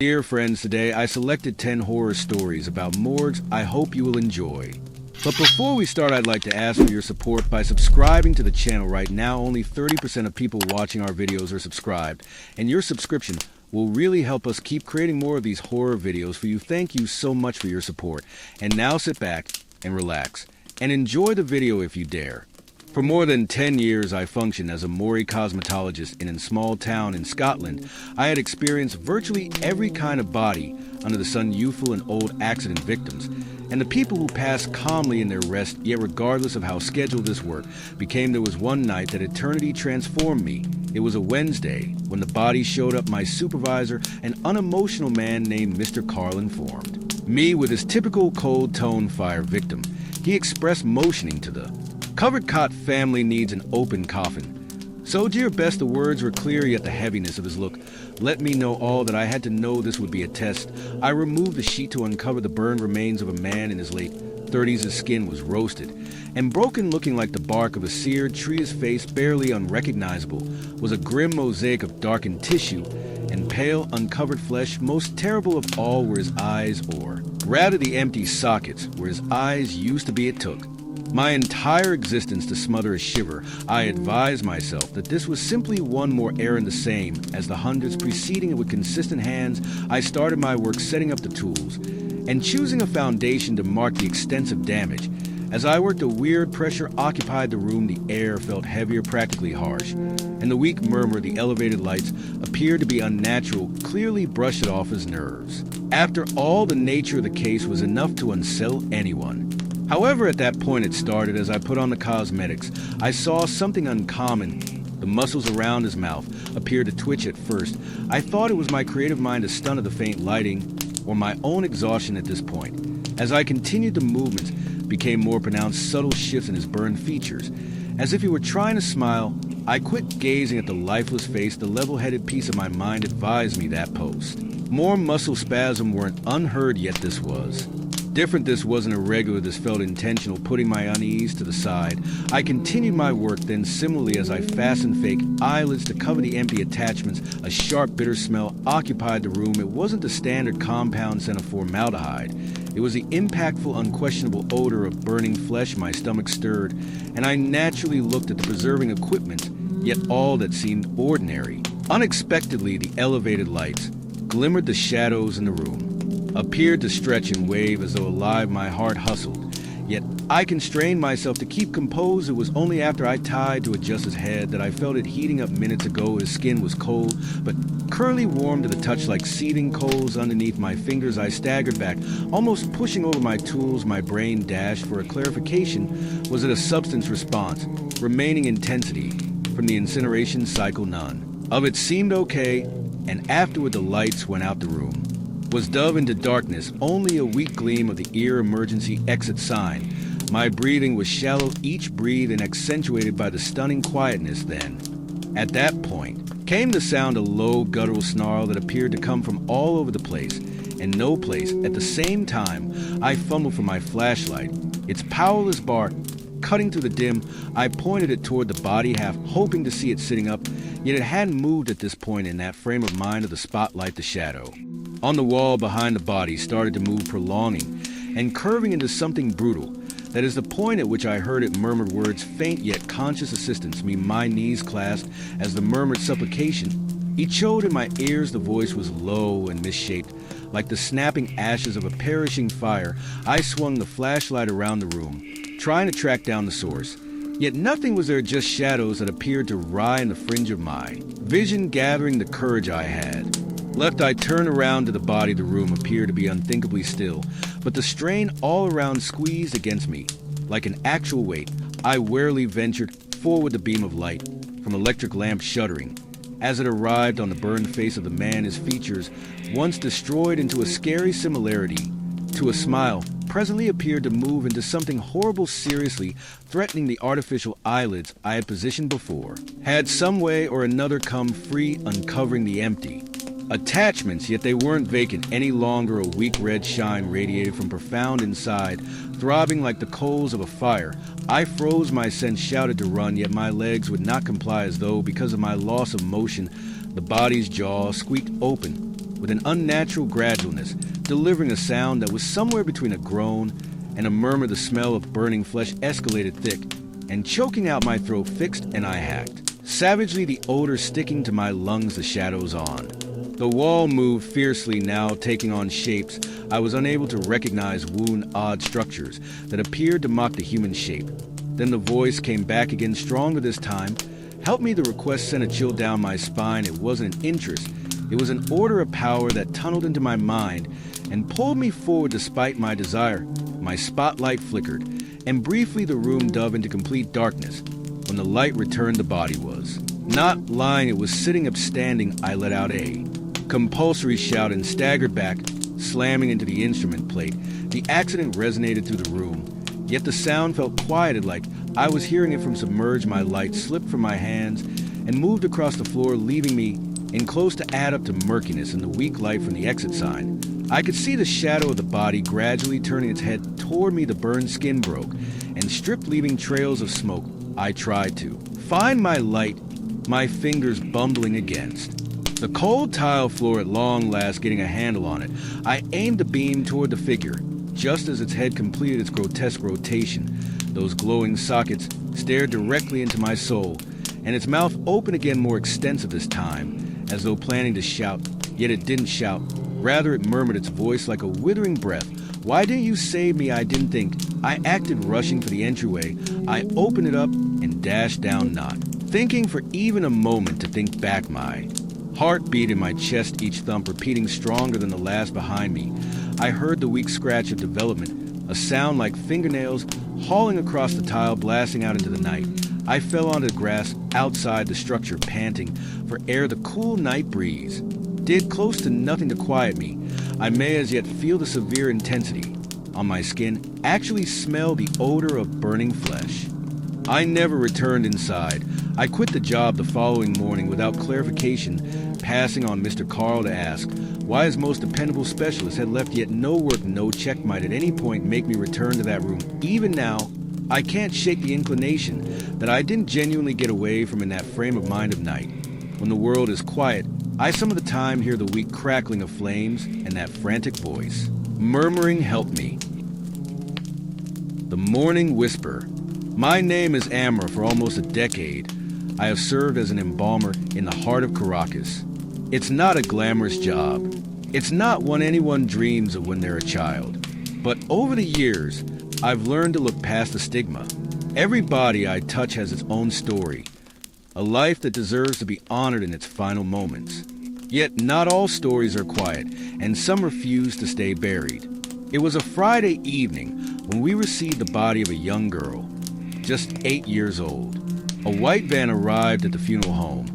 Dear friends, today I selected 10 horror stories about morgues I hope you will enjoy. But before we start, I'd like to ask for your support by subscribing to the channel. Right now, only 30% of people watching our videos are subscribed, and your subscription will really help us keep creating more of these horror videos for you. Thank you so much for your support. And now sit back and relax and enjoy the video if you dare. For more than 10 years, I functioned as a morgue cosmetologist in a small town in Scotland. I had experienced virtually every kind of body under the sun, youthful and old accident victims, and the people who passed calmly in their rest, yet regardless of how scheduled this work became. There was one night that eternity transformed me. It was a Wednesday when the body showed up. My supervisor, an unemotional man named Mr. Carl, informed me with his typical cold tone. Fire victim, he expressed, motioning to the covered cot. Family needs an open coffin. So, dear best, the words were clear, yet the heaviness of his look let me know all that I had to know. This would be a test. I removed the sheet to uncover the burned remains of a man in his late 30s. His skin was roasted and broken, looking like the bark of a seared tree. His face, barely unrecognizable, was a grim mosaic of darkened tissue and pale, uncovered flesh. Most terrible of all were his eyes, or rather the empty sockets where his eyes used to be. It took my entire existence to smother a shiver. I advised myself that this was simply one more errand, the same as the hundreds preceding it. With consistent hands, I started my work, setting up the tools and choosing a foundation to mark the extensive damage. As I worked, a weird pressure occupied the room. The air felt heavier, practically harsh, and the weak murmur of the elevated lights appeared to be unnatural, clearly brushed it off his nerves. After all, the nature of the case was enough to unsettle anyone. However, at that point it started. As I put on the cosmetics, I saw something uncommon. The muscles around his mouth appeared to twitch at first. I thought it was my creative mind, a stunt of the faint lighting, or my own exhaustion at this point. As I continued, the movements became more pronounced, subtle shifts in his burned features. As if he were trying to smile, I quit gazing at the lifeless face. The level-headed piece of my mind advised me that post more muscle spasm weren't unheard, yet this was different. This wasn't irregular. This felt intentional. Putting my unease to the side, I continued my work. Then, similarly, as I fastened fake eyelids to cover the empty attachments, a sharp, bitter smell occupied the room. It wasn't the standard compound scent of formaldehyde. It was the impactful, unquestionable odor of burning flesh. My stomach stirred, and I naturally looked at the preserving equipment, yet all that seemed ordinary. Unexpectedly, the elevated lights glimmered. The shadows in the room appeared to stretch and wave as though alive. My heart hustled, yet I constrained myself to keep composed. It was only after I tried to adjust his head that I felt it heating up. Minutes ago, his skin was cold, but currently warm to the touch, like seething coals underneath my fingers. I staggered back, almost pushing over my tools. My brain dashed for a clarification. Was it a substance response? Remaining intensity from the incineration cycle? None of it seemed okay, and afterward the lights went out. The room was dove into darkness, only a weak gleam of the ear emergency exit sign. My breathing was shallow, each breath and accentuated by the stunning quietness. Then, at that point, came the sound, a low, guttural snarl that appeared to come from all over the place and no place at the same time. I fumbled for my flashlight. Its powerless bar cutting through the dim, I pointed it toward the body, half hoping to see it sitting up, yet it hadn't moved at this point. In that frame of mind of the spotlight, the shadow on the wall behind the body started to move, prolonging and curving into something brutal. That is the point at which I heard it murmured words, faint yet conscious assistance. Me, my knees clasped as the murmured supplication echoed in my ears. The voice was low and misshaped, like the snapping ashes of a perishing fire. I swung the flashlight around the room, trying to track down the source. Yet nothing was there, just shadows that appeared to writhe in the fringe of my vision. Gathering the courage I had left, I turned around to the body. The room appeared to be unthinkably still, but the strain all around squeezed against me like an actual weight. I warily ventured forward, the beam of light from electric lamp shuddering as it arrived on the burned face of the man. His features, once destroyed into a scary similarity to a smile, presently appeared to move into something horrible, seriously threatening. The artificial eyelids I had positioned before had some way or another come free, uncovering the empty attachments, yet they weren't vacant any longer. A weak red shine radiated from profound inside, throbbing like the coals of a fire. I froze, my sense shouted to run, yet my legs would not comply, as though, because of my loss of motion, the body's jaw squeaked open with an unnatural gradualness, delivering a sound that was somewhere between a groan and a murmur. The smell of burning flesh escalated thick, and choking out my throat fixed, and I hacked. Savagely, the odor sticking to my lungs, the shadows on. The wall moved fiercely, now taking on shapes I was unable to recognize, odd structures that appeared to mock the human shape. Then the voice came back again, stronger this time. Help me, the request sent a chill down my spine. It wasn't an interest, it was an order of power that tunneled into my mind and pulled me forward despite my desire. My spotlight flickered, and briefly the room dove into complete darkness. When the light returned, the body was not lying, it was sitting up, standing. I let out a compulsory shout and staggered back, slamming into the instrument plate. The accident resonated through the room, yet the sound felt quieted, like I was hearing it from submerged. My light slipped from my hands and moved across the floor, leaving me in close to add up to murkiness in the weak light from the exit sign. I could see the shadow of the body gradually turning its head toward me. The burned skin broke and stripped, leaving trails of smoke. I tried to find my light, my fingers bumbling against the cold tile floor, at long last getting a handle on it. I aimed the beam toward the figure. Just as its head completed its grotesque rotation, those glowing sockets stared directly into my soul, and its mouth opened again, more extensive this time, as though planning to shout. Yet it didn't shout. Rather, it murmured, its voice like a withering breath. Why didn't you save me? I didn't think. I acted, rushing for the entryway. I opened it up and dashed down, not thinking for even a moment to think back. My heart beat in my chest, each thump repeating stronger than the last behind me. I heard the weak scratch of development, a sound like fingernails hauling across the tile, blasting out into the night. I fell onto the grass outside the structure, panting for air. The cool night breeze did close to nothing to quiet me. I may as yet feel the severe intensity on my skin, actually smell the odor of burning flesh. I never returned inside. I quit the job the following morning without clarification, passing on Mr. Carl to ask why his most dependable specialist had left, yet no work, no check might at any point make me return to that room. Even now, I can't shake the inclination that I didn't genuinely get away from in that frame of mind of night. When the world is quiet, I some of the time hear the weak crackling of flames and that frantic voice murmuring, help me. The Morning Whisper. My name is Amra. For almost a decade, I have served as an embalmer in the heart of Caracas. It's not a glamorous job. It's not one anyone dreams of when they're a child. But over the years, I've learned to look past the stigma. Every body I touch has its own story, a life that deserves to be honored in its final moments. Yet not all stories are quiet, and some refuse to stay buried. It was a Friday evening when we received the body of a young girl, just 8 years old. A white van arrived at the funeral home,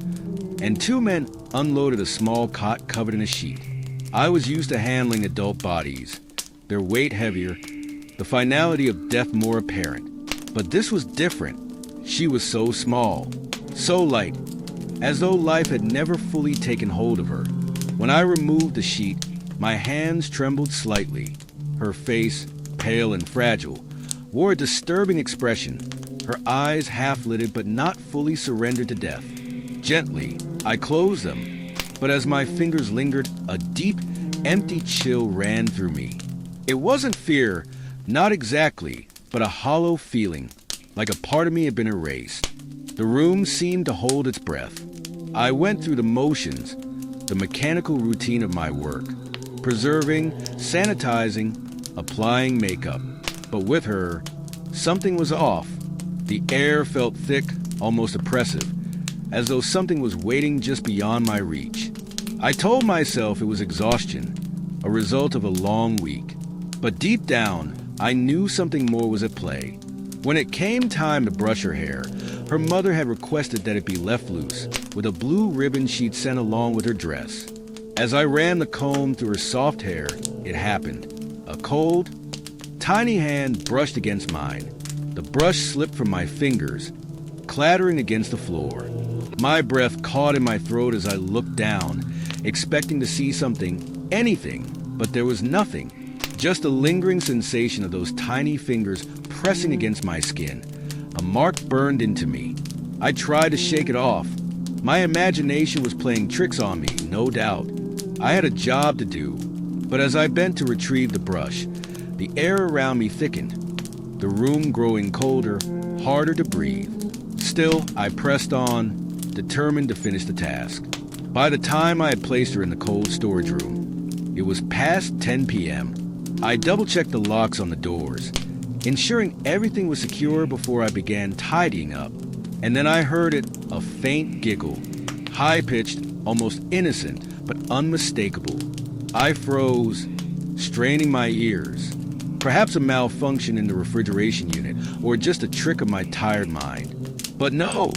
and 2 men unloaded a small cot covered in a sheet. I was used to handling adult bodies, their weight heavier, the finality of death more apparent. But this was different. She was so small, so light, as though life had never fully taken hold of her. When I removed the sheet, my hands trembled slightly. Her face, pale and fragile, wore a disturbing expression, her eyes half-lidded but not fully surrendered to death. Gently, I closed them, but as my fingers lingered, a deep, empty chill ran through me. It wasn't fear, not exactly, but a hollow feeling, like a part of me had been erased. The room seemed to hold its breath. I went through the motions, the mechanical routine of my work, preserving, sanitizing, applying makeup. But with her, something was off. The air felt thick, almost oppressive, as though something was waiting just beyond my reach. I told myself it was exhaustion, a result of a long week. But deep down, I knew something more was at play. When it came time to brush her hair, her mother had requested that it be left loose, with a blue ribbon she'd sent along with her dress. As I ran the comb through her soft hair, it happened. A cold, tiny hand brushed against mine. The brush slipped from my fingers, clattering against the floor. My breath caught in my throat as I looked down, expecting to see something, anything, but there was nothing. Just a lingering sensation of those tiny fingers pressing against my skin. A mark burned into me. I tried to shake it off. My imagination was playing tricks on me, no doubt. I had a job to do, but as I bent to retrieve the brush, the air around me thickened, the room growing colder, harder to breathe. Still, I pressed on, determined to finish the task. By the time I had placed her in the cold storage room, it was past 10 p.m. I double-checked the locks on the doors, ensuring everything was secure before I began tidying up. And then I heard it, a faint giggle, high-pitched, almost innocent, but unmistakable. I froze, straining my ears. Perhaps a malfunction in the refrigeration unit, or just a trick of my tired mind. But no,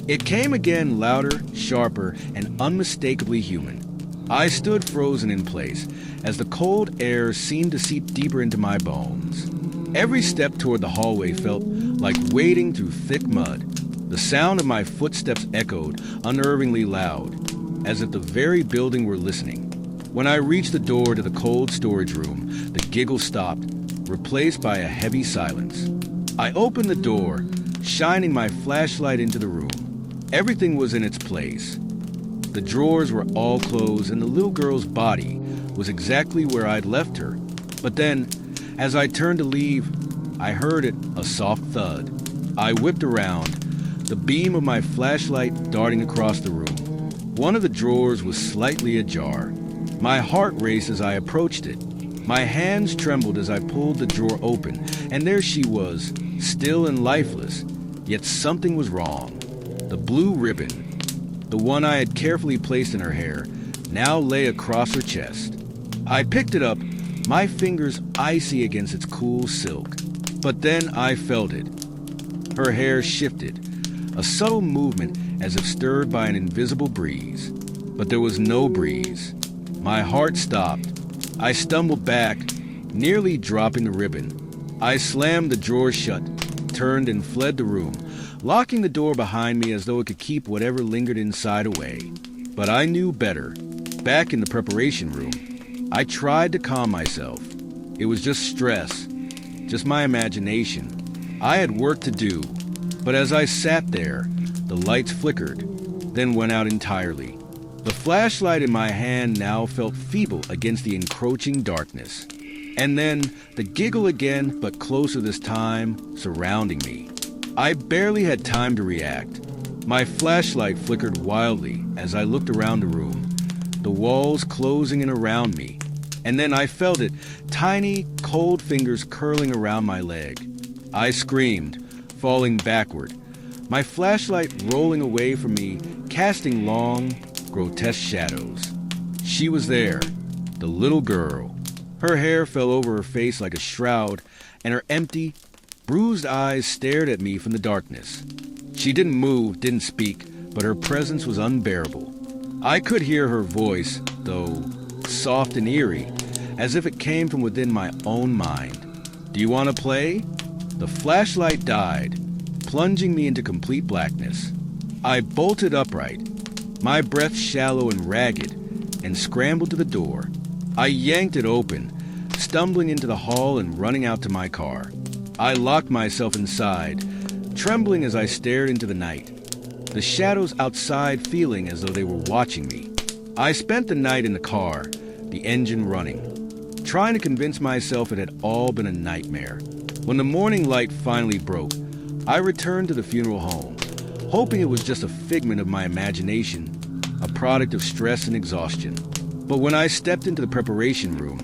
it came again, louder, sharper, and unmistakably human. I stood frozen in place as the cold air seemed to seep deeper into my bones. Every step toward the hallway felt like wading through thick mud. The sound of my footsteps echoed unnervingly loud, as if the very building were listening. When I reached the door to the cold storage room, the giggle stopped, replaced by a heavy silence. I opened the door, shining my flashlight into the room. Everything was in its place. The drawers were all closed, and the little girl's body was exactly where I'd left her. But then, as I turned to leave, I heard it, a soft thud. I whipped around, the beam of my flashlight darting across the room. One of the drawers was slightly ajar. My heart raced as I approached it. My hands trembled as I pulled the drawer open, and there she was, still and lifeless, yet something was wrong. The blue ribbon, the one I had carefully placed in her hair, now lay across her chest. I picked it up, my fingers icy against its cool silk. But then I felt it. Her hair shifted, a subtle movement as if stirred by an invisible breeze. But there was no breeze. My heart stopped. I stumbled back, nearly dropping the ribbon. I slammed the drawer shut, turned and fled the room, locking the door behind me as though it could keep whatever lingered inside away. But I knew better. Back in the preparation room, I tried to calm myself. It was just stress, just my imagination. I had work to do, but as I sat there, the lights flickered, then went out entirely. The flashlight in my hand now felt feeble against the encroaching darkness. And then the giggle again, but closer this time, surrounding me. I barely had time to react. My flashlight flickered wildly as I looked around the room, the walls closing in around me. And then I felt it, tiny, cold fingers curling around my leg. I screamed, falling backward, my flashlight rolling away from me, casting long, grotesque shadows. She was there, the little girl. Her hair fell over her face like a shroud, and her empty, bruised eyes stared at me from the darkness. She didn't move, didn't speak, but her presence was unbearable. I could hear her voice, though soft and eerie, as if it came from within my own mind. "Do you want to play?" The flashlight died, plunging me into complete blackness. I bolted upright, my breath shallow and ragged, and scrambled to the door. I yanked it open, stumbling into the hall and running out to my car. I locked myself inside, trembling as I stared into the night, the shadows outside feeling as though they were watching me. I spent the night in the car, the engine running, trying to convince myself it had all been a nightmare. When the morning light finally broke, I returned to the funeral home, hoping it was just a figment of my imagination, a product of stress and exhaustion. But when I stepped into the preparation room,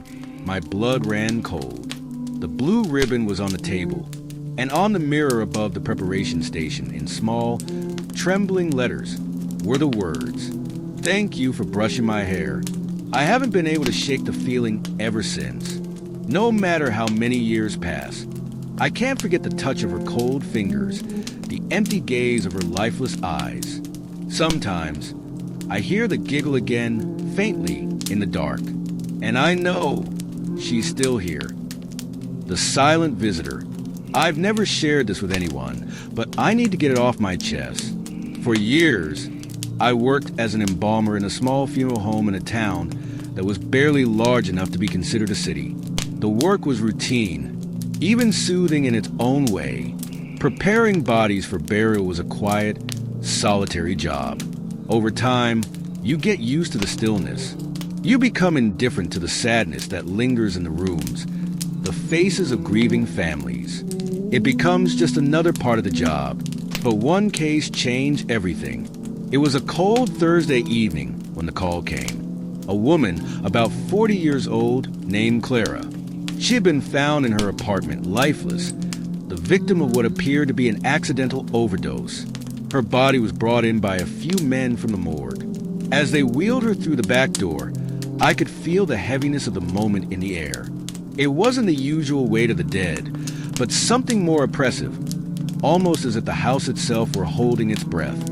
my blood ran cold. The blue ribbon was on the table, and on the mirror above the preparation station, in small, trembling letters, were the words, "Thank you for brushing my hair." I haven't been able to shake the feeling ever since. No matter how many years pass, I can't forget the touch of her cold fingers, the empty gaze of her lifeless eyes. Sometimes, I hear the giggle again, faintly, in the dark, and I know she's still here. The silent visitor. I've never shared this with anyone, but I need to get it off my chest. For years, I worked as an embalmer in a small funeral home in a town that was barely large enough to be considered a city. The work was routine, even soothing in its own way. Preparing bodies for burial was a quiet, solitary job. Over time, you get used to the stillness, You become indifferent to the sadness that lingers in the rooms, the faces of grieving families. It becomes just another part of the job. But one case changed everything. It was a cold Thursday evening when the call came. A woman about 40 years old named Clara. She had been found in her apartment, lifeless, the victim of what appeared to be an accidental overdose. Her body was brought in by a few men from the morgue. As they wheeled her through the back door, I could feel the heaviness of the moment in the air. It wasn't the usual weight of the dead, but something more oppressive, almost as if the house itself were holding its breath.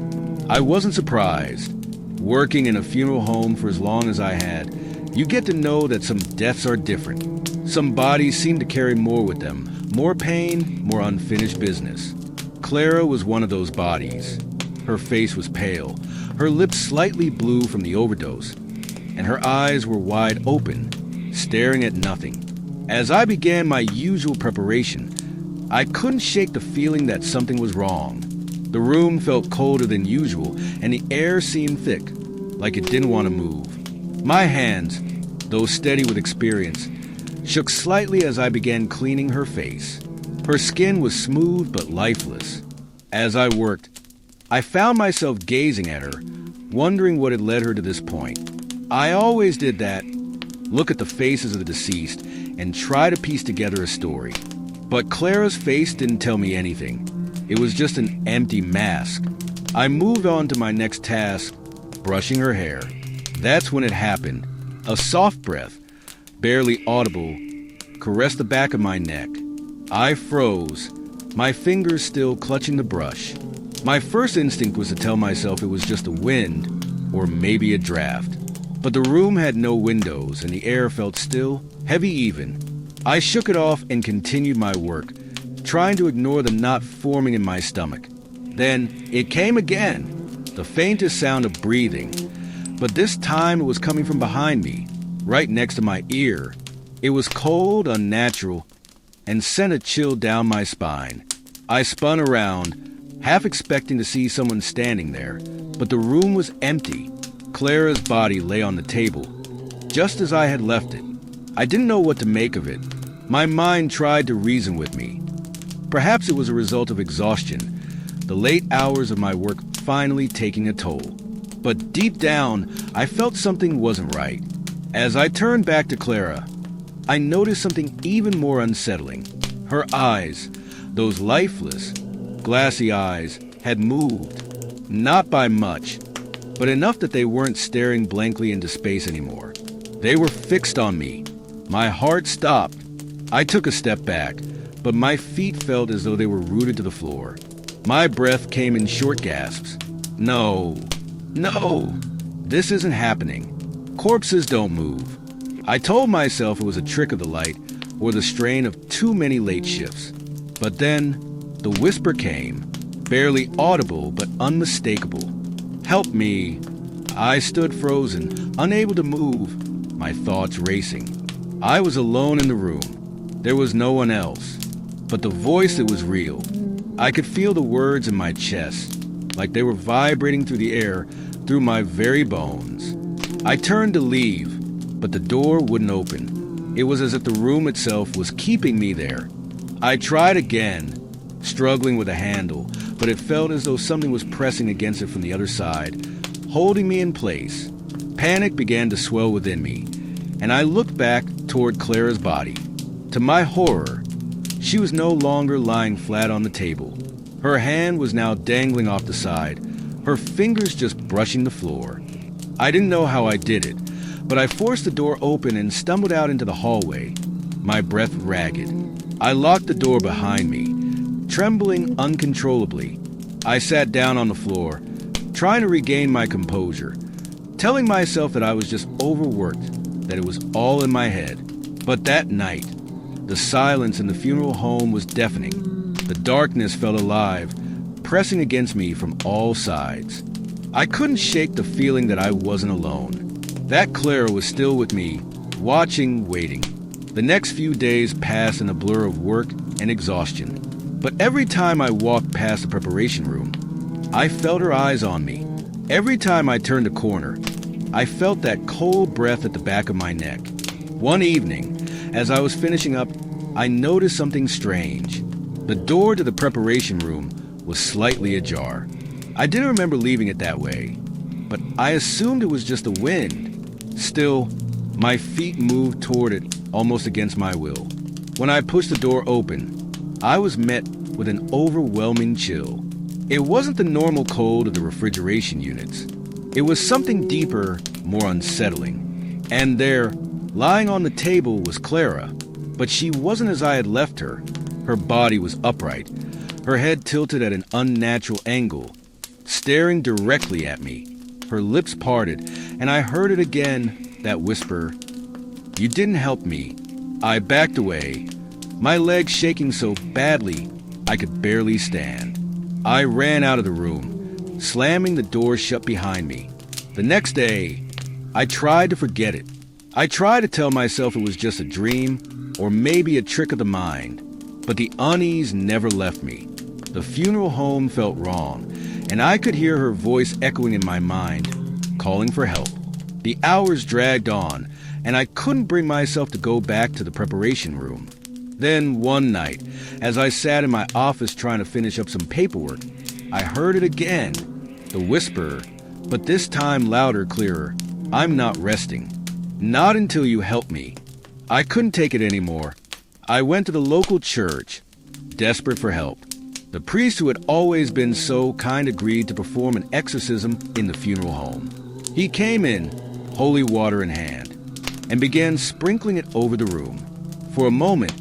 I wasn't surprised. Working in a funeral home for as long as I had, you get to know that some deaths are different. Some bodies seem to carry more with them, more pain, more unfinished business. Clara was one of those bodies. Her face was pale, her lips slightly blue from the overdose, and her eyes were wide open, staring at nothing. As I began my usual preparation, I couldn't shake the feeling that something was wrong. The room felt colder than usual, and the air seemed thick, like it didn't want to move. My hands, though steady with experience, shook slightly as I began cleaning her face. Her skin was smooth but lifeless. As I worked, I found myself gazing at her, wondering what had led her to this point. I always did that, look at the faces of the deceased, and try to piece together a story. But Clara's face didn't tell me anything. It was just an empty mask. I moved on to my next task, brushing her hair. That's when it happened. A soft breath, barely audible, caressed the back of my neck. I froze, my fingers still clutching the brush. My first instinct was to tell myself it was just the wind, or maybe a draft. But the room had no windows, and the air felt still, heavy even. I shook it off and continued my work, trying to ignore the knot forming in my stomach. Then it came again, the faintest sound of breathing, but this time it was coming from behind me, right next to my ear. It was cold, unnatural, and sent a chill down my spine. I spun around, half expecting to see someone standing there, but the room was empty. Clara's body lay on the table, just as I had left it. I didn't know what to make of it. My mind tried to reason with me. Perhaps it was a result of exhaustion, the late hours of my work finally taking a toll. But deep down, I felt something wasn't right. As I turned back to Clara, I noticed something even more unsettling. Her eyes, those lifeless, glassy eyes, had moved. Not by much, but enough that they weren't staring blankly into space anymore. They were fixed on me. My heart stopped. I took a step back, but my feet felt as though they were rooted to the floor. My breath came in short gasps. No, this isn't happening. Corpses don't move. I told myself it was a trick of the light or the strain of too many late shifts. But then, the whisper came, barely audible but unmistakable. Help me. I stood frozen, unable to move, my thoughts racing. I was alone in the room. There was no one else. But the voice, it was real. I could feel the words in my chest, like they were vibrating through the air, through my very bones. I turned to leave, but the door wouldn't open. It was as if the room itself was keeping me there. I tried again, struggling with a handle, but it felt as though something was pressing against it from the other side, holding me in place. Panic began to swell within me, and I looked back toward Clara's body. To my horror, she was no longer lying flat on the table. Her hand was now dangling off the side, her fingers just brushing the floor. I didn't know how I did it, but I forced the door open and stumbled out into the hallway, my breath ragged. I locked the door behind me, trembling uncontrollably. I sat down on the floor, trying to regain my composure, telling myself that I was just overworked, that it was all in my head. But that night, the silence in the funeral home was deafening. The darkness felt alive, pressing against me from all sides. I couldn't shake the feeling that I wasn't alone. That Clara was still with me, watching, waiting. The next few days passed in a blur of work and exhaustion. But every time I walked past the preparation room, I felt her eyes on me. Every time I turned a corner, I felt that cold breath at the back of my neck. One evening, as I was finishing up, I noticed something strange. The door to the preparation room was slightly ajar. I didn't remember leaving it that way, but I assumed it was just the wind. Still, my feet moved toward it almost against my will. When I pushed the door open, I was met with an overwhelming chill. It wasn't the normal cold of the refrigeration units. It was something deeper, more unsettling. And there, lying on the table, was Clara. But she wasn't as I had left her. Her body was upright, her head tilted at an unnatural angle, staring directly at me. Her lips parted, and I heard it again, that whisper, "You didn't help me." I backed away, my legs shaking so badly I could barely stand. I ran out of the room, slamming the door shut behind me. The next day, I tried to forget it. I tried to tell myself it was just a dream, or maybe a trick of the mind, but the unease never left me. The funeral home felt wrong, and I could hear her voice echoing in my mind, calling for help. The hours dragged on, and I couldn't bring myself to go back to the preparation room. Then one night, as I sat in my office trying to finish up some paperwork, I heard it again, the whisper, but this time louder, clearer. "I'm not resting. Not until you help me." I couldn't take it anymore. I went to the local church, desperate for help. The priest who had always been so kind agreed to perform an exorcism in the funeral home. He came in, holy water in hand, and began sprinkling it over the room. For a moment,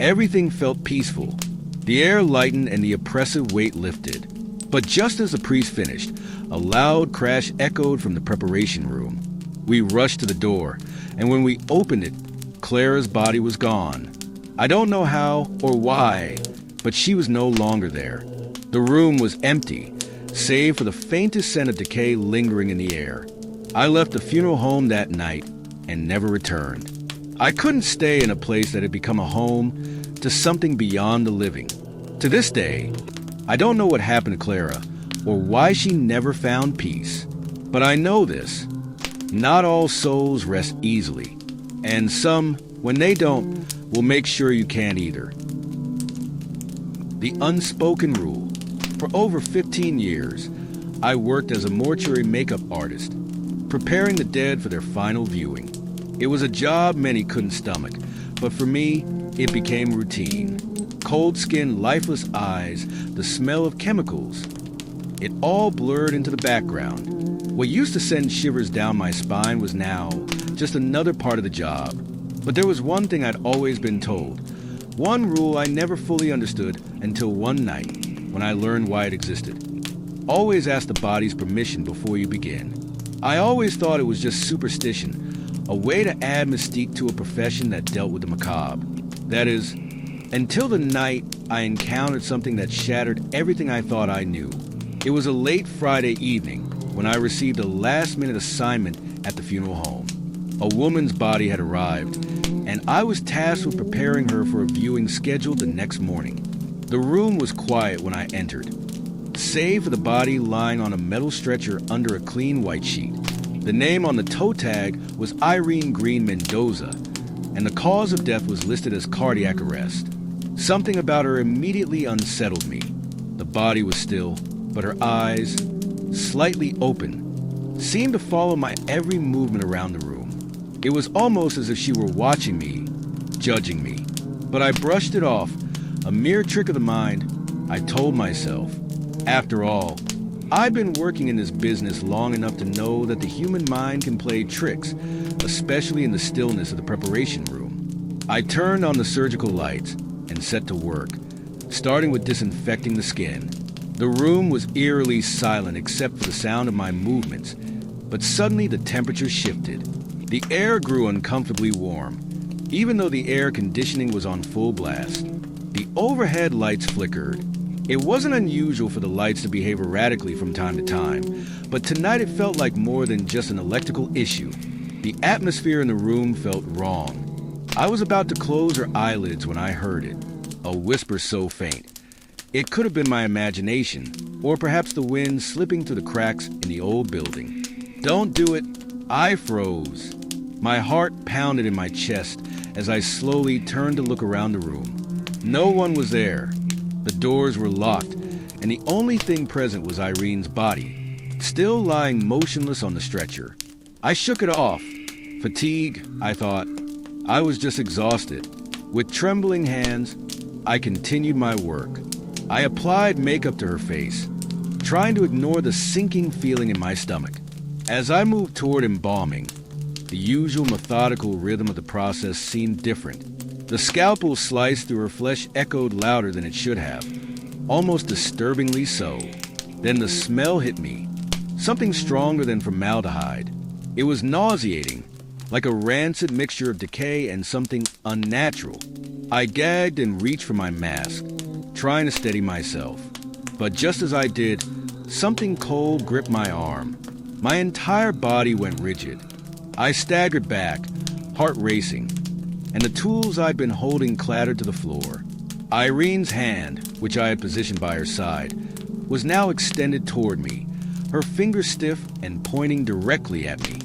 everything felt peaceful. The air lightened and the oppressive weight lifted. But just as the priest finished, a loud crash echoed from the preparation room. We rushed to the door, and when we opened it, Clara's body was gone. I don't know how or why, but she was no longer there. The room was empty, save for the faintest scent of decay lingering in the air. I left the funeral home that night and never returned. I couldn't stay in a place that had become a home to something beyond the living. To this day, I don't know what happened to Clara or why she never found peace. But I know this: not all souls rest easily, and some, when they don't, will make sure you can't either. The unspoken rule. For over 15 years, I worked as a mortuary makeup artist, preparing the dead for their final viewing. It was a job many couldn't stomach, but for me, it became routine. Cold skin, lifeless eyes, the smell of chemicals. It all blurred into the background. What used to send shivers down my spine was now just another part of the job. But there was one thing I'd always been told. One rule I never fully understood until one night when I learned why it existed. Always ask the body's permission before you begin. I always thought it was just superstition, a way to add mystique to a profession that dealt with the macabre. That is, until the night I encountered something that shattered everything I thought I knew. It was a late Friday evening when I received a last-minute assignment at the funeral home. A woman's body had arrived, and I was tasked with preparing her for a viewing scheduled the next morning. The room was quiet when I entered, save for the body lying on a metal stretcher under a clean white sheet. The name on the toe tag was Irene Green Mendoza, and the cause of death was listed as cardiac arrest. Something about her immediately unsettled me. The body was still, but her eyes, slightly open, seemed to follow my every movement around the room. It was almost as if she were watching me, judging me. But I brushed it off, a mere trick of the mind, I told myself. After all, I've been working in this business long enough to know that the human mind can play tricks, especially in the stillness of the preparation room. I turned on the surgical lights and set to work, starting with disinfecting the skin. The room was eerily silent except for the sound of my movements, but suddenly the temperature shifted. The air grew uncomfortably warm, even though the air conditioning was on full blast. The overhead lights flickered. It wasn't unusual for the lights to behave erratically from time to time, but tonight it felt like more than just an electrical issue. The atmosphere in the room felt wrong. I was about to close her eyelids when I heard it, a whisper so faint. It could have been my imagination, or perhaps the wind slipping through the cracks in the old building. "Don't do it," I froze. My heart pounded in my chest as I slowly turned to look around the room. No one was there. The doors were locked, and the only thing present was Irene's body, still lying motionless on the stretcher. I shook it off. Fatigue, I thought. I was just exhausted. With trembling hands, I continued my work. I applied makeup to her face, trying to ignore the sinking feeling in my stomach. As I moved toward embalming, the usual methodical rhythm of the process seemed different. The scalpel sliced through her flesh echoed louder than it should have, almost disturbingly so. Then the smell hit me, something stronger than formaldehyde. It was nauseating, like a rancid mixture of decay and something unnatural. I gagged and reached for my mask, trying to steady myself. But just as I did, something cold gripped my arm. My entire body went rigid. I staggered back, heart racing, and the tools I'd been holding clattered to the floor. Irene's hand, which I had positioned by her side, was now extended toward me, her fingers stiff and pointing directly at me.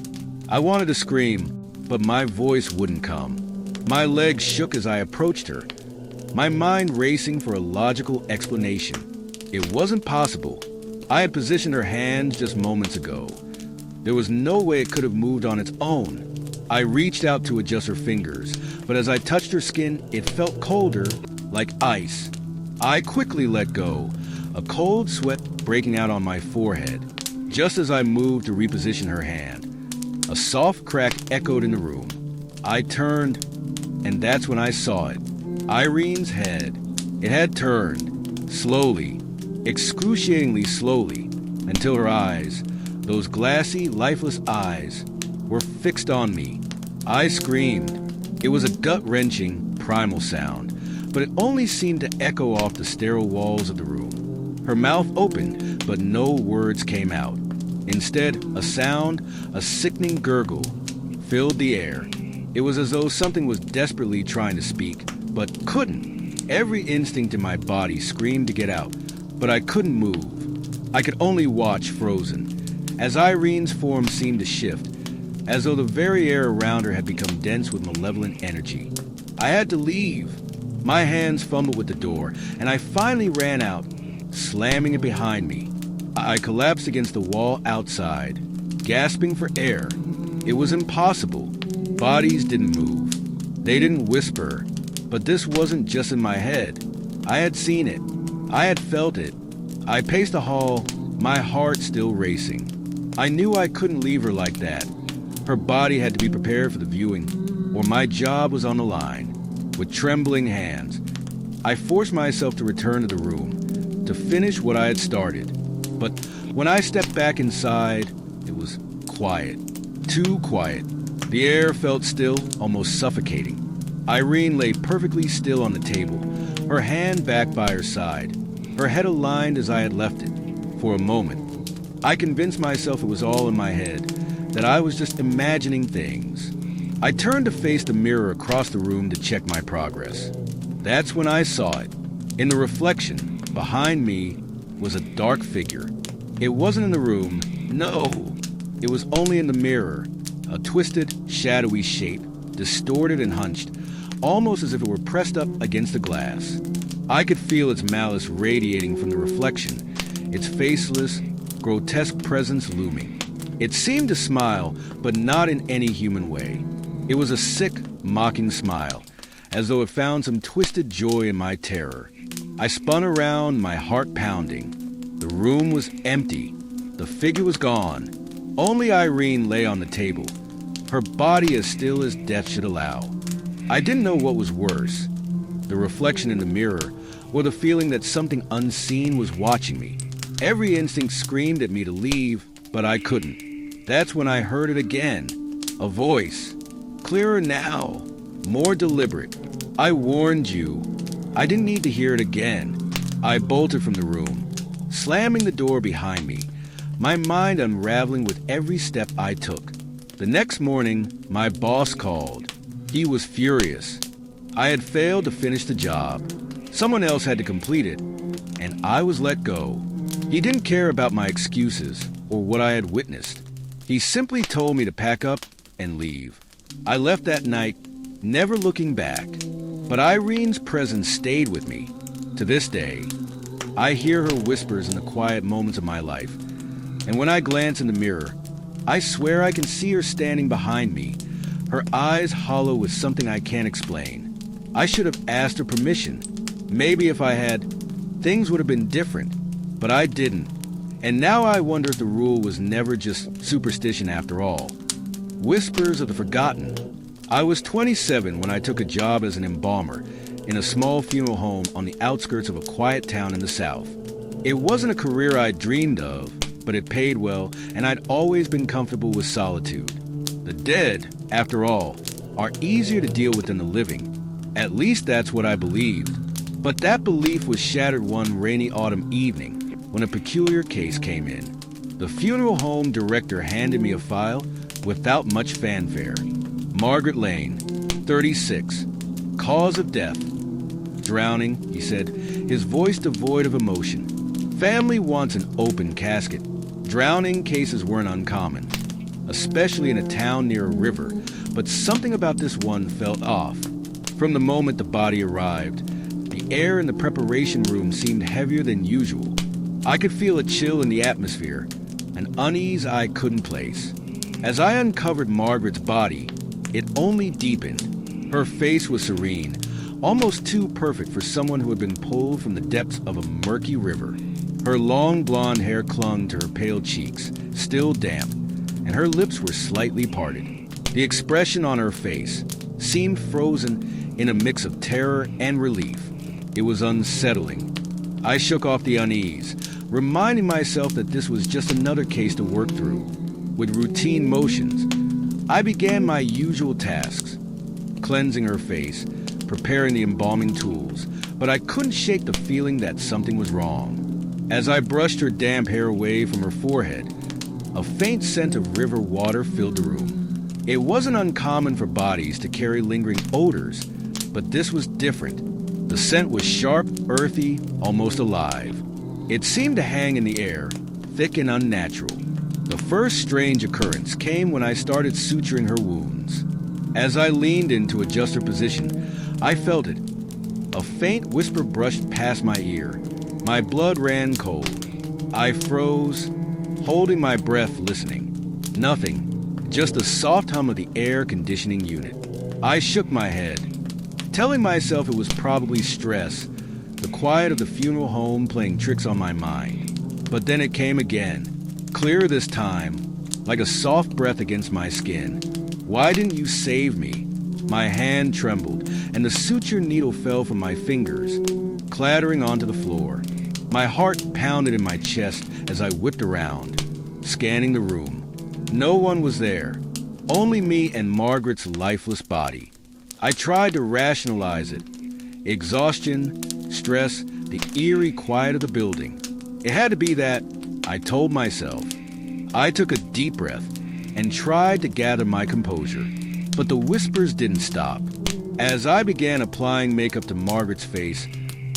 I wanted to scream, but my voice wouldn't come. My legs shook as I approached her, my mind racing for a logical explanation. It wasn't possible. I had positioned her hand just moments ago. There was no way it could have moved on its own. I reached out to adjust her fingers, but as I touched her skin, it felt colder, like ice. I quickly let go, a cold sweat breaking out on my forehead. Just as I moved to reposition her hand, a soft crack echoed in the room. I turned, and that's when I saw it. Irene's head. It had turned, slowly, excruciatingly slowly, until her eyes, those glassy, lifeless eyes, were fixed on me. I screamed. It was a gut-wrenching, primal sound, but it only seemed to echo off the sterile walls of the room. Her mouth opened, but no words came out. Instead, a sound, a sickening gurgle, filled the air. It was as though something was desperately trying to speak, but couldn't. Every instinct in my body screamed to get out, but I couldn't move. I could only watch, frozen, as Irene's form seemed to shift, as though the very air around her had become dense with malevolent energy. I had to leave. My hands fumbled with the door, and I finally ran out, slamming it behind me. I collapsed against the wall outside, gasping for air. It was impossible. Bodies didn't move. They didn't whisper. But this wasn't just in my head. I had seen it. I had felt it. I paced the hall, my heart still racing. I knew I couldn't leave her like that. Her body had to be prepared for the viewing, or my job was on the line. With trembling hands, I forced myself to return to the room, to finish what I had started. But when I stepped back inside, it was quiet. Too quiet. The air felt still, almost suffocating. Irene lay perfectly still on the table, her hand back by her side, her head aligned as I had left it. For a moment, I convinced myself it was all in my head, that I was just imagining things. I turned to face the mirror across the room to check my progress. That's when I saw it. In the reflection, behind me, was a dark figure. It wasn't in the room, no. It was only in the mirror, a twisted, shadowy shape, distorted and hunched, almost as if it were pressed up against the glass. I could feel its malice radiating from the reflection, its faceless, grotesque presence looming. It seemed to smile, but not in any human way. It was a sick, mocking smile, as though it found some twisted joy in my terror. I spun around, my heart pounding. The room was empty. The figure was gone. Only Irene lay on the table, her body as still as death should allow. I didn't know what was worse, the reflection in the mirror, or the feeling that something unseen was watching me. Every instinct screamed at me to leave, but I couldn't. That's when I heard it again. A voice. Clearer now. More deliberate. I warned you. I didn't need to hear it again. I bolted from the room, slamming the door behind me, my mind unraveling with every step I took. The next morning, my boss called. He was furious. I had failed to finish the job. Someone else had to complete it, and I was let go. He didn't care about my excuses or what I had witnessed. He simply told me to pack up and leave. I left that night, never looking back. But Irene's presence stayed with me. To this day, I hear her whispers in the quiet moments of my life. And when I glance in the mirror, I swear I can see her standing behind me, her eyes hollow with something I can't explain. I should have asked her permission. Maybe if I had, things would have been different. But I didn't. And now I wonder if the rule was never just superstition after all. Whispers of the forgotten. I was 27 when I took a job as an embalmer in a small funeral home on the outskirts of a quiet town in the South. It wasn't a career I'd dreamed of, but it paid well, and I'd always been comfortable with solitude. The dead, after all, are easier to deal with than the living. At least that's what I believed. But that belief was shattered one rainy autumn evening when a peculiar case came in. The funeral home director handed me a file without much fanfare. Margaret Lane, 36. Cause of death. Drowning, he said, his voice devoid of emotion. Family wants an open casket. Drowning cases weren't uncommon, especially in a town near a river, but something about this one felt off. From the moment the body arrived, the air in the preparation room seemed heavier than usual. I could feel a chill in the atmosphere, an unease I couldn't place. As I uncovered Margaret's body, it only deepened. Her face was serene, almost too perfect for someone who had been pulled from the depths of a murky river. Her long blonde hair clung to her pale cheeks, still damp, and her lips were slightly parted. The expression on her face seemed frozen in a mix of terror and relief. It was unsettling. I shook off the unease, reminding myself that this was just another case to work through. With routine motions, I began my usual tasks, cleansing her face, preparing the embalming tools, but I couldn't shake the feeling that something was wrong. As I brushed her damp hair away from her forehead, a faint scent of river water filled the room. It wasn't uncommon for bodies to carry lingering odors, but this was different. The scent was sharp, earthy, almost alive. It seemed to hang in the air, thick and unnatural. The first strange occurrence came when I started suturing her wounds. As I leaned in to adjust her position, I felt it. A faint whisper brushed past my ear. My blood ran cold. I froze, holding my breath, listening. Nothing, just the soft hum of the air conditioning unit. I shook my head, telling myself it was probably stress, the quiet of the funeral home playing tricks on my mind. But then it came again. Clearer this time, like a soft breath against my skin. Why didn't you save me? My hand trembled, and the suture needle fell from my fingers, clattering onto the floor. My heart pounded in my chest as I whipped around, scanning the room. No one was there, only me and Margaret's lifeless body. I tried to rationalize it. Exhaustion, stress, the eerie quiet of the building. It had to be that, I told myself. I took a deep breath and tried to gather my composure, but the whispers didn't stop. As I began applying makeup to Margaret's face,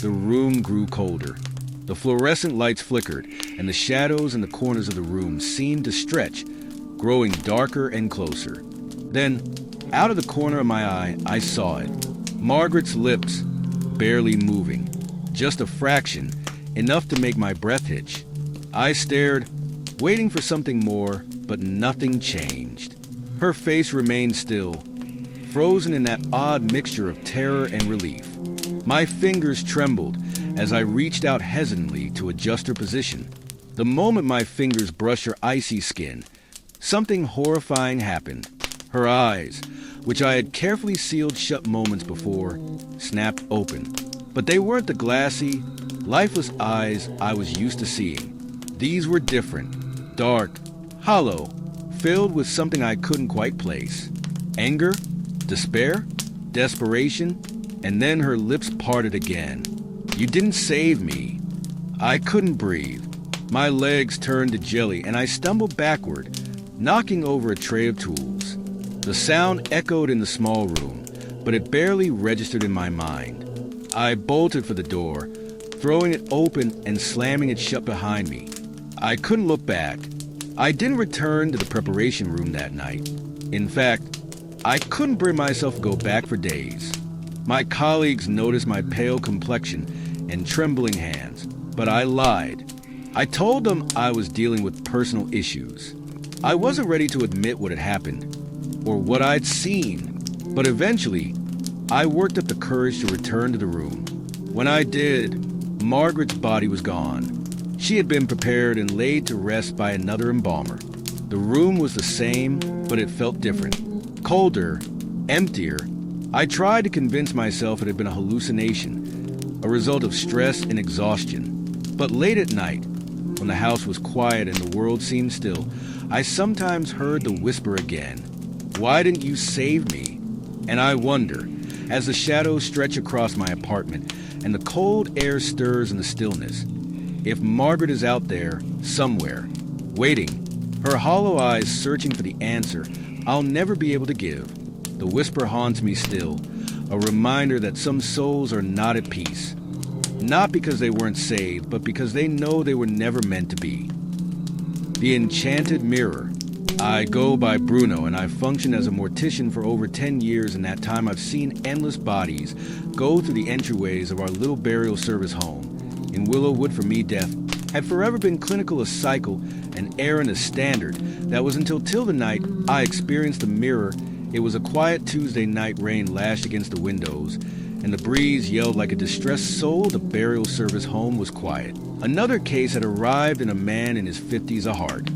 the room grew colder. The fluorescent lights flickered, and the shadows in the corners of the room seemed to stretch, growing darker and closer. Then, out of the corner of my eye, I saw it. Margaret's lips, barely moving, just a fraction, enough to make my breath hitch. I stared, waiting for something more, but nothing changed. Her face remained still, frozen in that odd mixture of terror and relief. My fingers trembled as I reached out hesitantly to adjust her position. The moment my fingers brushed her icy skin, something horrifying happened. Her eyes, which I had carefully sealed shut moments before, snapped open. But they weren't the glassy, lifeless eyes I was used to seeing. These were different, dark, hollow, filled with something I couldn't quite place. Anger, despair, desperation, and then her lips parted again. You didn't save me. I couldn't breathe. My legs turned to jelly and I stumbled backward, knocking over a tray of tools. The sound echoed in the small room, but it barely registered in my mind. I bolted for the door, throwing it open and slamming it shut behind me. I couldn't look back. I didn't return to the preparation room that night. In fact, I couldn't bring myself to go back for days. My colleagues noticed my pale complexion and trembling hands, but I lied. I told them I was dealing with personal issues. I wasn't ready to admit what had happened, or what I'd seen, but eventually, I worked up the courage to return to the room. When I did, Margaret's body was gone. She had been prepared and laid to rest by another embalmer. The room was the same, but it felt different. Colder, emptier. I tried to convince myself it had been a hallucination, a result of stress and exhaustion. But late at night, when the house was quiet and the world seemed still, I sometimes heard the whisper again. Why didn't you save me? And I wonder, as the shadows stretch across my apartment and the cold air stirs in the stillness, if Margaret is out there, somewhere, waiting, her hollow eyes searching for the answer I'll never be able to give. The whisper haunts me still, a reminder that some souls are not at peace. Not because they weren't saved, but because they know they were never meant to be. The Enchanted Mirror. I go by Bruno, and I've functioned as a mortician for over 10 years. In that time, I've seen endless bodies go through the entryways of our little burial service home. In Willowwood, for me, death had forever been clinical a cycle and Aaron a standard. That was until the night I experienced the mirror. It was a quiet Tuesday night. Rain lashed against the windows, and the breeze yelled like a distressed soul. The burial service home was quiet. Another case had arrived, and a man in his 50s, a heart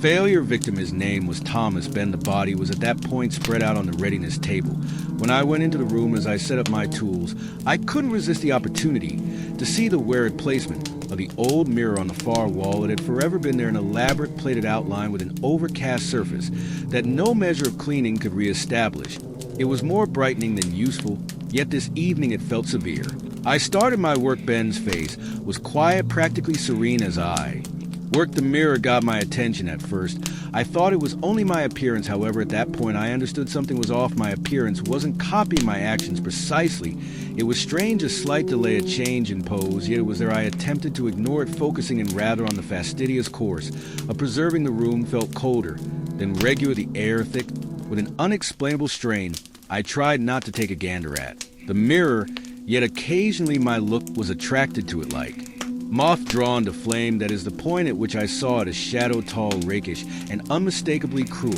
failure victim. His name was Thomas Ben. The body was at that point spread out on the readiness table. When I went into the room, as I set up my tools, I couldn't resist the opportunity to see the weird placement of the old mirror on the far wall. It had forever been there, an elaborate plated outline with an overcast surface that no measure of cleaning could reestablish. It was more brightening than useful, yet this evening it felt severe. I started my work. Ben's face was quiet, practically serene as I worked. The mirror got my attention at first. I thought it was only my appearance. However, at that point, I understood something was off. My appearance wasn't copying my actions precisely. It was strange, a slight delay, a change in pose, yet it was there. I attempted to ignore it, focusing in rather on the fastidious course of preserving the room. Felt colder than regular, the air thick with an unexplainable strain I tried not to take a gander at the mirror, yet occasionally my look was attracted to it like moth drawn to flame. That is the point at which I saw it, a shadow, tall, rakish, and unmistakably cruel,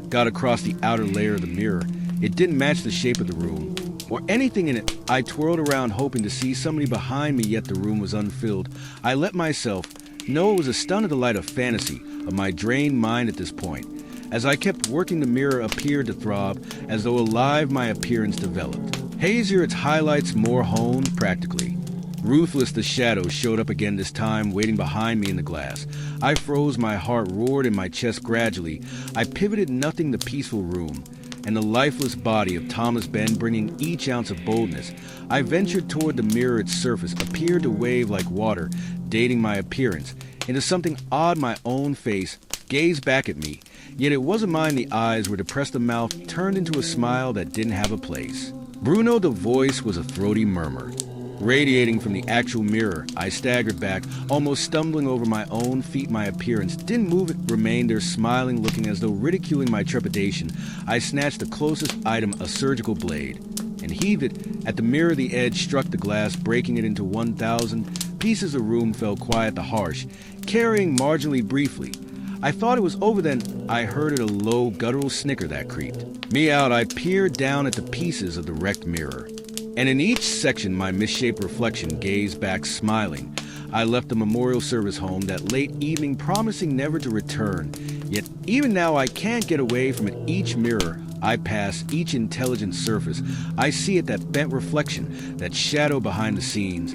got across the outer layer of the mirror. It didn't match the shape of the room or anything in it. I twirled around hoping to see somebody behind me, yet the room was unfilled. I let myself know it was a stun of the light, of fantasy of my drained mind at this point. As I kept working, the mirror appeared to throb, as though alive. My appearance developed hazier, its highlights more honed, practically ruthless. The shadow showed up again, this time waiting behind me in the glass. I froze, my heart roared in my chest. Gradually, I pivoted, nothing the peaceful room and the lifeless body of Thomas Ben, bringing each ounce of boldness. I ventured toward the mirror. Its surface appeared to wave like water, dating my appearance into something odd. My own face gazed back at me, yet it wasn't mine. The eyes were depressed, the mouth turned into a smile that didn't have a place. Bruno, the voice was a throaty murmur, radiating from the actual mirror. I staggered back, almost stumbling over my own feet. My appearance didn't move. It remained there, smiling, looking as though ridiculing my trepidation. I snatched the closest item, a surgical blade, and heaved it at the mirror. The edge struck the glass, breaking it into 1,000 pieces. The room fell quiet, the harsh carrying marginally briefly. I thought it was over, then I heard it, a low, guttural snicker that creeped me out. I peered down at the pieces of the wrecked mirror, and in each section my misshapen reflection gazed back, smiling. I left the memorial service home that late evening, promising never to return. Yet even now I can't get away from it. Each mirror I pass, each intelligent surface, I see it, that bent reflection, that shadow behind the scenes.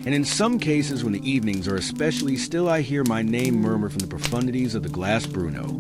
And in some cases, when the evenings are especially still, I hear my name murmur from the profundities of the glass. Bruno.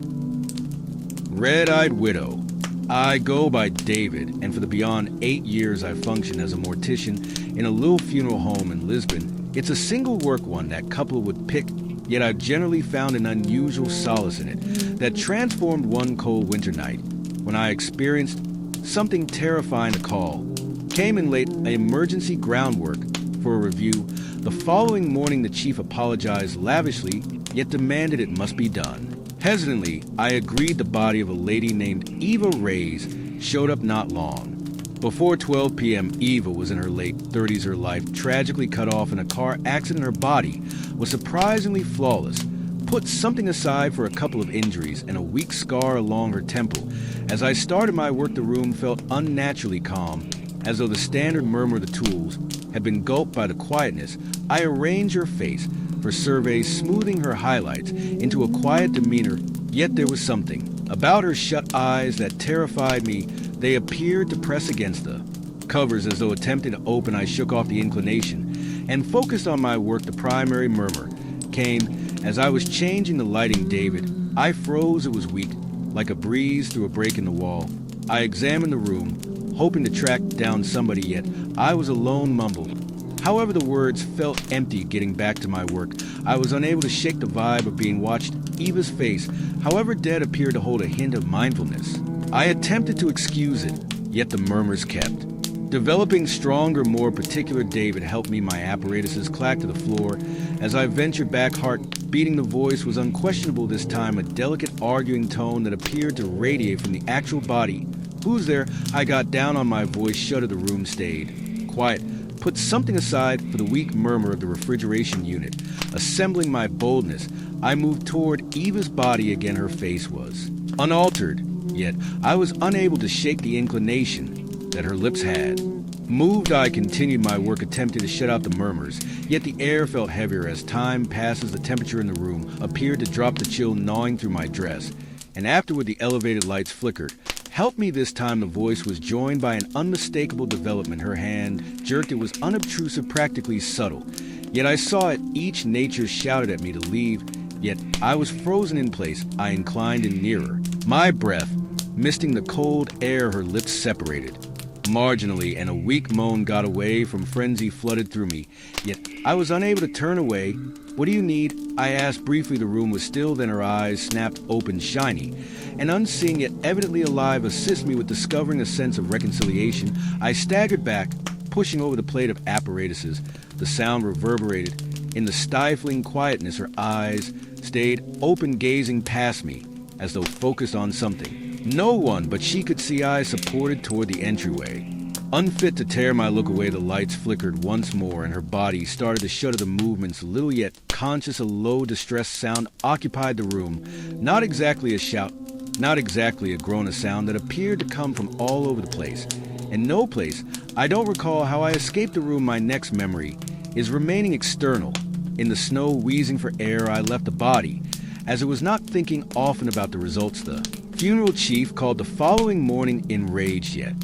Red-eyed widow. I go by David, and for the beyond 8 years I've functioned as a mortician in a little funeral home in Lisbon. It's a single work one that couple would pick, yet I've generally found an unusual solace in it that transformed one cold winter night when I experienced something terrifying. A call came in late, emergency groundwork for a review. The following morning the chief apologized lavishly, yet demanded it must be done. Hesitantly, I agreed the body of a lady named Eva Reyes showed up not long. Before 12 p.m., Eva was in her late 30s. Her life, tragically cut off in a car accident. Her body was surprisingly flawless. Put something aside for a couple of injuries and a weak scar along her temple. As I started my work, the room felt unnaturally calm, as though the standard murmur of the tools had been gulped by the quietness. I arranged her face for survey, smoothing her highlights into a quiet demeanor, yet there was something about her shut eyes that terrified me. They appeared to press against the covers as though attempting to open. I shook off the inclination and focused on my work. The primary murmur came as I was changing the lighting. David, I froze. It was weak, like a breeze through a break in the wall. I examined the room, hoping to track down somebody, yet I was alone, mumbled. However, the words felt empty. Getting back to my work, I was unable to shake the vibe of being watched. Eva's face, however dead, appeared to hold a hint of mindfulness. I attempted to excuse it, yet the murmurs kept developing stronger, more particular. David helped me. My apparatuses clacked to the floor as I ventured back, heart beating. The voice was unquestionable this time, a delicate arguing tone that appeared to radiate from the actual body. Who's there? I got down on my voice, shuddered. The room stayed quiet. Put something aside for the weak murmur of the refrigeration unit. Assembling my boldness, I moved toward Eva's body again. Her face was unaltered, yet I was unable to shake the inclination that her lips had. Moved, I continued my work, attempting to shut out the murmurs, yet the air felt heavier. As time passes, the temperature in the room appeared to drop, the chill gnawing through my dress, and afterward the elevated lights flickered. Help me this time. The voice was joined by an unmistakable development. Her hand jerked. It was unobtrusive, practically subtle, yet I saw it. Each nature shouted at me to leave, yet I was frozen in place. I inclined in nearer, my breath misting the cold air. Her lips separated marginally, and a weak moan got away from frenzy flooded through me, yet I was unable to turn away. What do you need? I asked briefly. The room was still. Then her eyes snapped open, shiny and unseeing, yet evidently alive. Assist me with discovering a sense of reconciliation. I staggered back, pushing over the plate of apparatuses. The sound reverberated in the stifling quietness. Her eyes stayed open, gazing past me as though focused on something. No one but she could see. Eyes supported toward the entryway. Unfit to tear my look away, the lights flickered once more, and her body started to shudder. The movements, little yet conscious. A low, distressed sound occupied the room. Not exactly a shout, not exactly a groan, a sound that appeared to come from all over the place. In no place. I don't recall how I escaped the room. My next memory is remaining external. In the snow, wheezing for air, I left the body, as it was not thinking often about the results. The funeral chief called the following morning, enraged, yet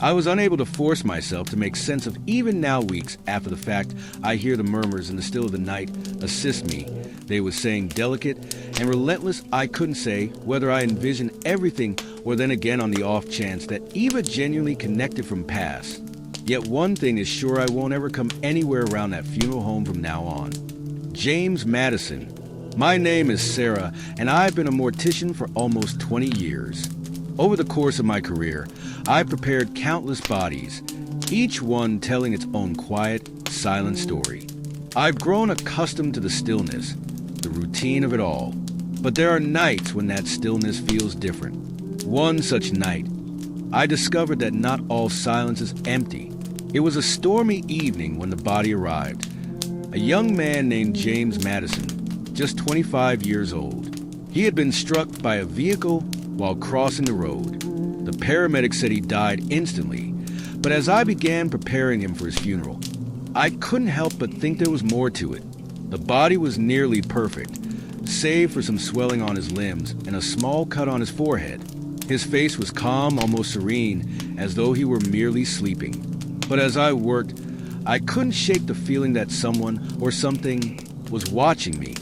I was unable to force myself to make sense of. Even now, weeks after the fact, I hear the murmurs in the still of the night. Assist me, they were saying, delicate and relentless. I couldn't say whether I envisioned everything, or then again on the off chance that Eva genuinely connected from past. Yet one thing is sure, I won't ever come anywhere around that funeral home from now on. James Madison. My name is Sarah, and I've been a mortician for almost 20 years. Over the course of my career, I've prepared countless bodies, each one telling its own quiet, silent story. I've grown accustomed to the stillness, the routine of it all. But there are nights when that stillness feels different. One such night, I discovered that not all silence is empty. It was a stormy evening when the body arrived. A young man named James Madison, just 25 years old. He had been struck by a vehicle while crossing the road. The paramedic said he died instantly, but as I began preparing him for his funeral, I couldn't help but think there was more to it. The body was nearly perfect, save for some swelling on his limbs and a small cut on his forehead. His face was calm, almost serene, as though he were merely sleeping. But as I worked, I couldn't shake the feeling that someone or something was watching me.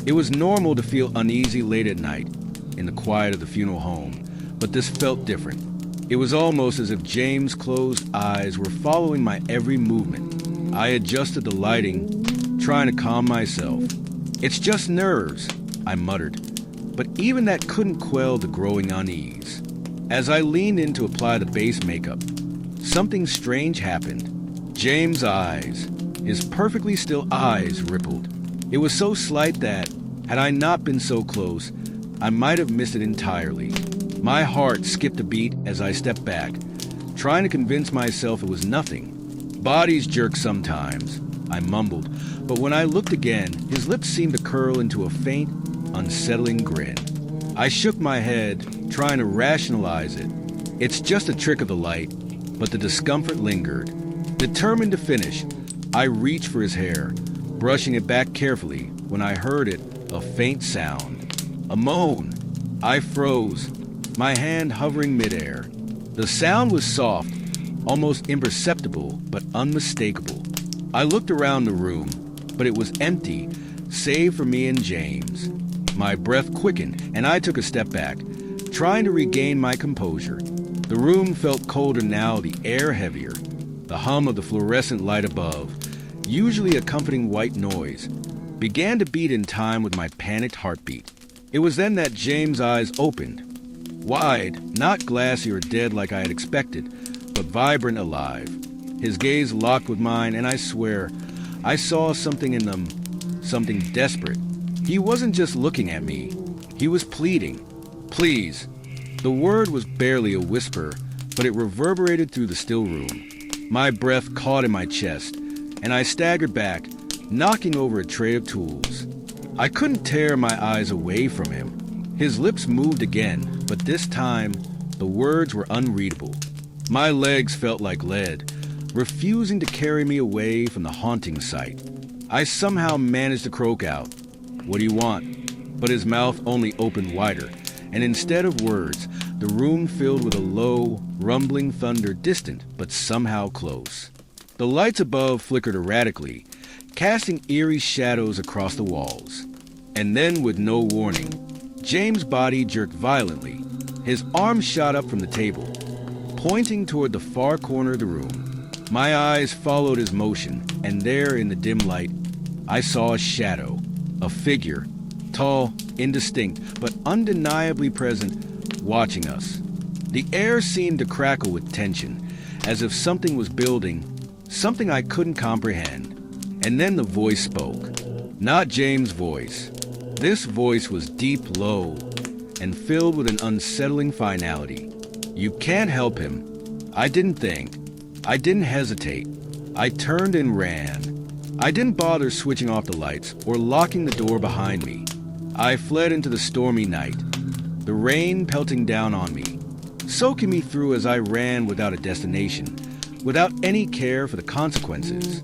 It was normal to feel uneasy late at night in the quiet of the funeral home, but this felt different. It was almost as if James' closed eyes were following my every movement. I adjusted the lighting, trying to calm myself. It's just nerves, I muttered, but even that couldn't quell the growing unease. As I leaned in to apply the base makeup, something strange happened. James' eyes, his perfectly still eyes, rippled. It was so slight that, had I not been so close, I might have missed it entirely. My heart skipped a beat as I stepped back, trying to convince myself it was nothing. Bodies jerk sometimes, I mumbled, but when I looked again, his lips seemed to curl into a faint, unsettling grin. I shook my head, trying to rationalize it. It's just a trick of the light, but the discomfort lingered. Determined to finish, I reached for his hair, brushing it back carefully when I heard it, a faint sound. A moan. I froze, my hand hovering midair. The sound was soft, almost imperceptible, but unmistakable. I looked around the room, but it was empty, save for me and James. My breath quickened, and I took a step back, trying to regain my composure. The room felt colder now, the air heavier. The hum of the fluorescent light above, usually accompanying white noise, began to beat in time with my panicked heartbeat. It was then that James' eyes opened. Wide, not glassy or dead like I had expected, but vibrant, alive. His gaze locked with mine, and I swear, I saw something in them, something desperate. He wasn't just looking at me. He was pleading. Please. The word was barely a whisper, but it reverberated through the still room. My breath caught in my chest, and I staggered back, knocking over a tray of tools. I couldn't tear my eyes away from him. His lips moved again, but this time, the words were unreadable. My legs felt like lead, refusing to carry me away from the haunting sight. I somehow managed to croak out, "What do you want?" But his mouth only opened wider, and instead of words, the room filled with a low, rumbling thunder, distant but somehow close. The lights above flickered erratically, casting eerie shadows across the walls. And then, with no warning, James' body jerked violently. His arm shot up from the table, pointing toward the far corner of the room. My eyes followed his motion, and there in the dim light, I saw a shadow, a figure, tall, indistinct, but undeniably present, watching us. The air seemed to crackle with tension, as if something was building, something I couldn't comprehend. And then the voice spoke. Not James' voice. This voice was deep, low, and filled with an unsettling finality. You can't help him. I didn't think. I didn't hesitate. I turned and ran. I didn't bother switching off the lights or locking the door behind me. I fled into the stormy night, the rain pelting down on me, soaking me through as I ran without a destination, without any care for the consequences.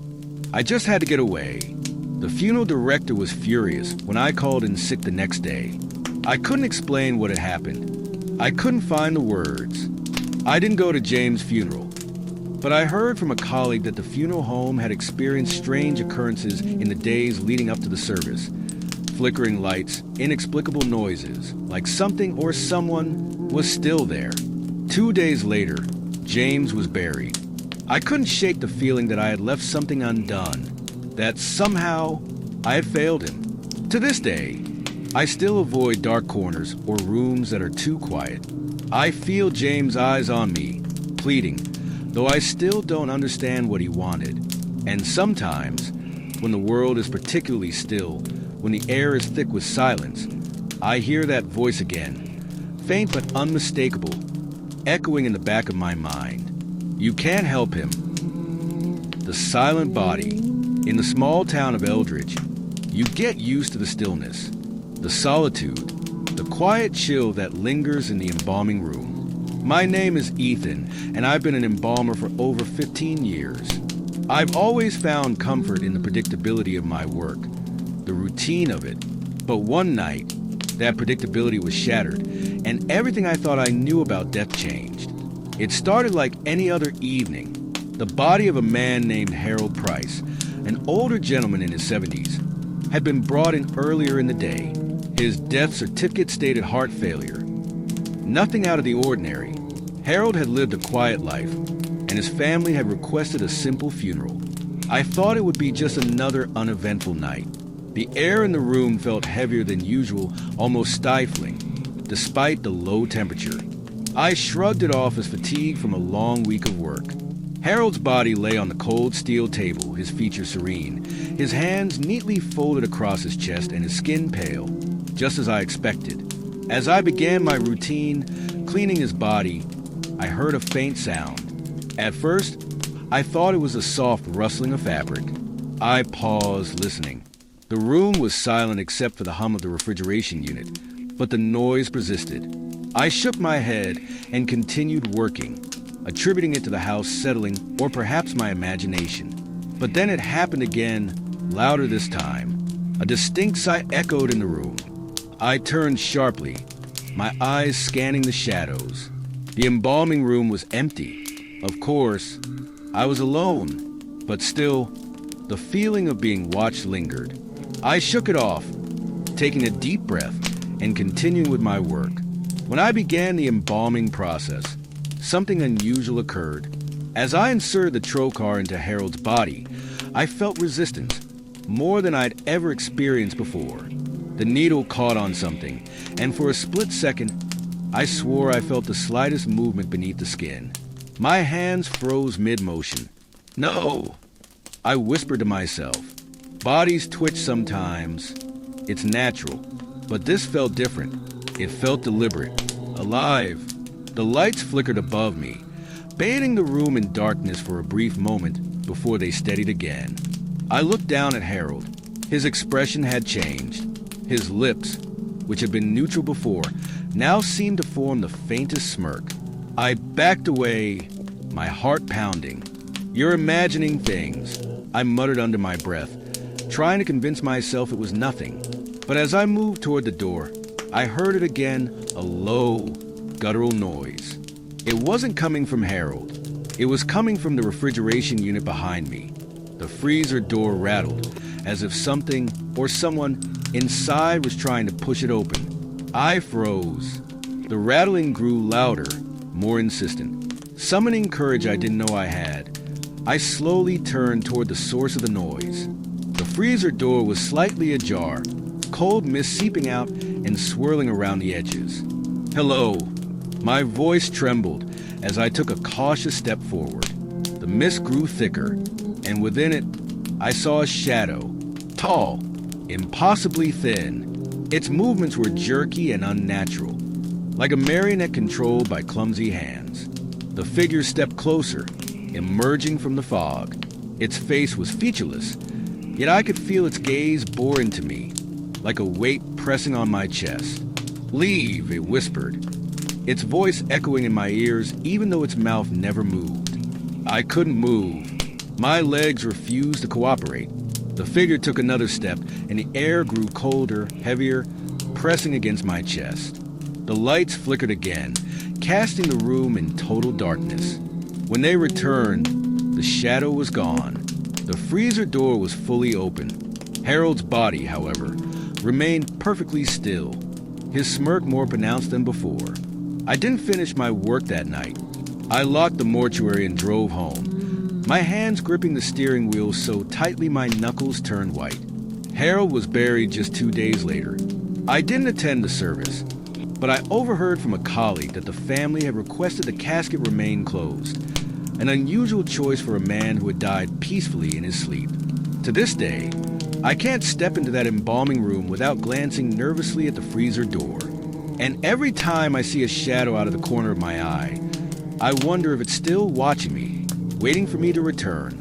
I just had to get away. The funeral director was furious when I called in sick the next day. I couldn't explain what had happened. I couldn't find the words. I didn't go to James' funeral, but I heard from a colleague that the funeral home had experienced strange occurrences in the days leading up to the service. Flickering lights, inexplicable noises, like something or someone was still there. 2 days later, James was buried. I couldn't shake the feeling that I had left something undone, that somehow I had failed him. To this day, I still avoid dark corners or rooms that are too quiet. I feel James' eyes on me, pleading, though I still don't understand what he wanted. And sometimes, when the world is particularly still, when the air is thick with silence, I hear that voice again, faint but unmistakable, echoing in the back of my mind. You can't help him. The silent body. In the small town of Eldridge, you get used to the stillness, the solitude, the quiet chill that lingers in the embalming room. My name is Ethan, and I've been an embalmer for over 15 years. I've always found comfort in the predictability of my work, the routine of it. But one night, that predictability was shattered, and everything I thought I knew about death changed. It started like any other evening. The body of a man named Harold Price, an older gentleman in his 70s, had been brought in earlier in the day. His death certificate stated heart failure. Nothing out of the ordinary. Harold had lived a quiet life, and his family had requested a simple funeral. I thought it would be just another uneventful night. The air in the room felt heavier than usual, almost stifling, despite the low temperature. I shrugged it off as fatigue from a long week of work. Harold's body lay on the cold steel table, his features serene, his hands neatly folded across his chest and his skin pale, just as I expected. As I began my routine, cleaning his body, I heard a faint sound. At first, I thought it was a soft rustling of fabric. I paused, listening. The room was silent except for the hum of the refrigeration unit, but the noise persisted. I shook my head and continued working, attributing it to the house settling or perhaps my imagination. But then it happened again, louder this time. A distinct sigh echoed in the room. I turned sharply, my eyes scanning the shadows. The embalming room was empty. Of course, I was alone, but still, the feeling of being watched lingered. I shook it off, taking a deep breath and continuing with my work. When I began the embalming process, something unusual occurred. As I inserted the trocar into Harold's body, I felt resistance, more than I'd ever experienced before. The needle caught on something, and for a split second, I swore I felt the slightest movement beneath the skin. My hands froze mid-motion. No! I whispered to myself. Bodies twitch sometimes. It's natural. But this felt different. It felt deliberate. Alive. The lights flickered above me, bathing the room in darkness for a brief moment before they steadied again. I looked down at Harold. His expression had changed. His lips, which had been neutral before, now seemed to form the faintest smirk. I backed away, my heart pounding. You're imagining things, I muttered under my breath, trying to convince myself it was nothing. But as I moved toward the door, I heard it again, a low, guttural noise. It wasn't coming from Harold. It was coming from the refrigeration unit behind me. The freezer door rattled, as if something or someone inside was trying to push it open. I froze. The rattling grew louder, more insistent. Summoning courage I didn't know I had, I slowly turned toward the source of the noise. The freezer door was slightly ajar, cold mist seeping out and swirling around the edges. Hello. My voice trembled as I took a cautious step forward. The mist grew thicker, and within it, I saw a shadow, tall, impossibly thin. Its movements were jerky and unnatural, like a marionette controlled by clumsy hands. The figure stepped closer, emerging from the fog. Its face was featureless, yet I could feel its gaze bore into me, like a weight pressing on my chest. Leave, it whispered, its voice echoing in my ears even though its mouth never moved. I couldn't move. My legs refused to cooperate. The figure took another step, and the air grew colder, heavier, pressing against my chest. The lights flickered again, casting the room in total darkness. When they returned, the shadow was gone. The freezer door was fully open. Harold's body, however, remained perfectly still, his smirk more pronounced than before. I didn't finish my work that night. I locked the mortuary and drove home, my hands gripping the steering wheel so tightly my knuckles turned white. Harold was buried just 2 days later. I didn't attend the service, but I overheard from a colleague that the family had requested the casket remain closed, an unusual choice for a man who had died peacefully in his sleep. To this day, I can't step into that embalming room without glancing nervously at the freezer door. And every time I see a shadow out of the corner of my eye, I wonder if it's still watching me, waiting for me to return.